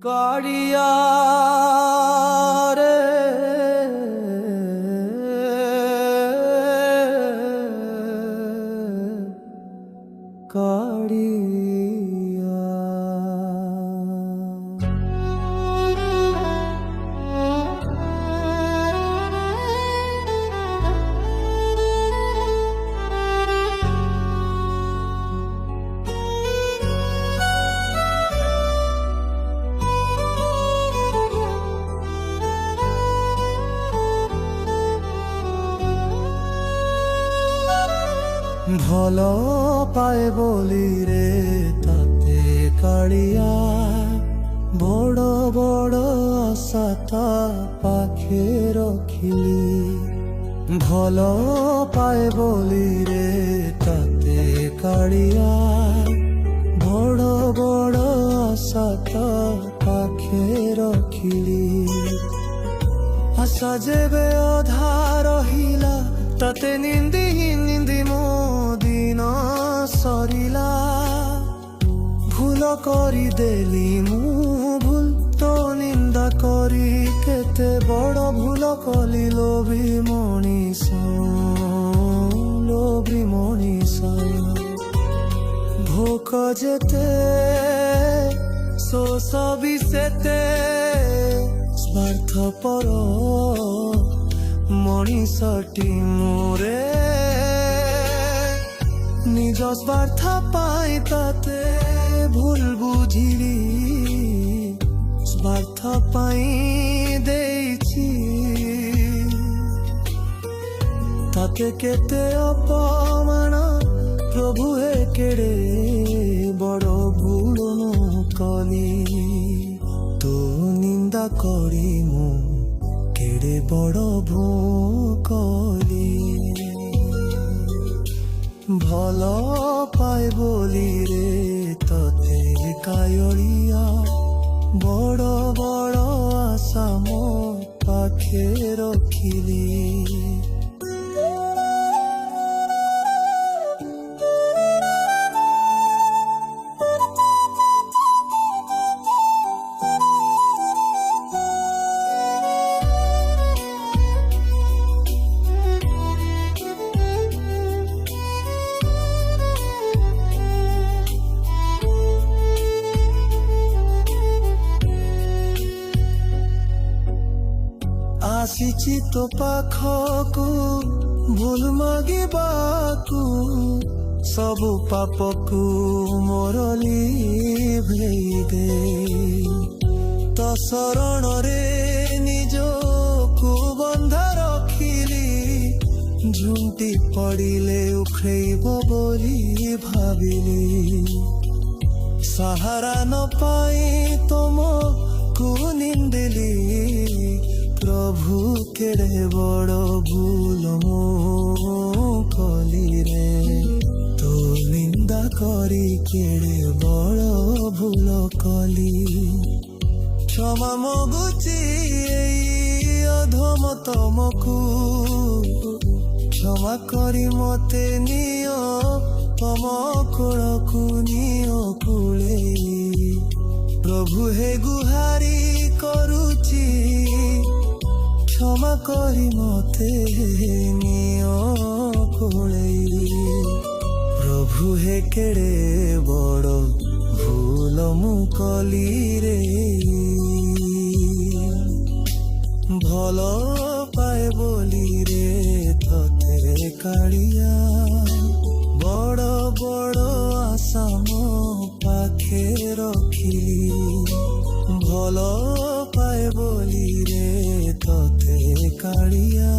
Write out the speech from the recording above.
কাড়িয়া রে কাড়িয়া। ভাল পায় বলি রে তাতে কাড়িয়া, বড় বড় আশা তা পাখে রখিলি। ভাল পায় বলি রে তাতে কাড়িয়া, বড় বড় আশা তা পাখে রখিলি। আশা যেবে অধা রহিলা তাতে নিন্দি নিন্দি ମୋ ଦିନ ସରିଲା। ଭୁଲ କରିଦେଲି ମୁଁ ଭୁଲ ତ ନିନ୍ଦା କରି କେତେ ବଡ଼ ଭୁଲ କଲି ଲୋଭି ମଣିଷ, ଲୋଭି ମଣିଷ। ଭୋକ ଯେତେ ଶୋଷ ବି ସେତେ, ସ୍ୱାର୍ଥପର ମଣିଷଟି ମୋରେ। ନିଜ ସ୍ୱାର୍ଥ ପାଇଁ ତତେ ଭୁଲ ବୁଝିଲି, ସ୍ୱାର୍ଥ ପାଇଁ ଦେଇଛି ତତେ କେତେ ଅପମାନ। ପ୍ରଭୁ ହେ କେଡ଼େ ବଡ଼ ଭୁଲ ମୁଁ କଲି, ତୋ ନିନ୍ଦା କରି ମୁଁ କେଡ଼େ ବଡ଼ ଭୁଲ କଲି। ଭଲ ପାଏ ବୋଲି ରେ ତତେ କାୟଳିଆ, ବଡ଼ ବଡ଼ ଆଶା ମୋ ପାଖେ ରଖିଲି। ଆସିଛି ତୋ ପାଖକୁ ଭୁଲ ମାଗିବାକୁ, ସବୁ ପାପକୁ ମୋର ଲିଭେଇ ଦେ। ତୋ ଶରଣରେ ନିଜକୁ ବନ୍ଧା ରଖିଲି, ଝୁଣ୍ଟି ପଡ଼ିଲେ ଉଖେଇବ ବୋଲି ଭାବିଲି। ସାହାରା ନ ପାଇ ତମକୁ ନିନ୍ଦିଲି, ପ୍ରଭୁ କେଡ଼େ ବଡ଼ ଭୁଲ ମୁଁ କଲି ରେ। ତୋ ନିନ୍ଦା କରି କେଡ଼େ ବଡ଼ ଭୁଲ କଲି। କ୍ଷମା ମଗୁଛି ଏଇ ଅଧମ ତମକୁ, କ୍ଷମା କରି ମତେ ନିଅ ତମ କୋଳକୁ ନିଅ କୁଳେଇ। ପ୍ରଭୁ ହେ ଗୁହାରି କରୁଛି, କ୍ଷମା କରି ମତେ ନିଅ କୋଳେଇ। ପ୍ରଭୁ ହେ କେଡ଼େ ବଡ଼ ଭୁଲ ମୁଁ କଲି ରେ। ଭଲ ପାଏ ବୋଲି ରେ ତତେ କାଳିଆ, ବଡ଼ ବଡ଼ ଆଶା ମୋ ପାଖେ ରଖିଲି। ଭଲ ପାଏ ବୋଲି ରେ ତତେ କାଳିଆ,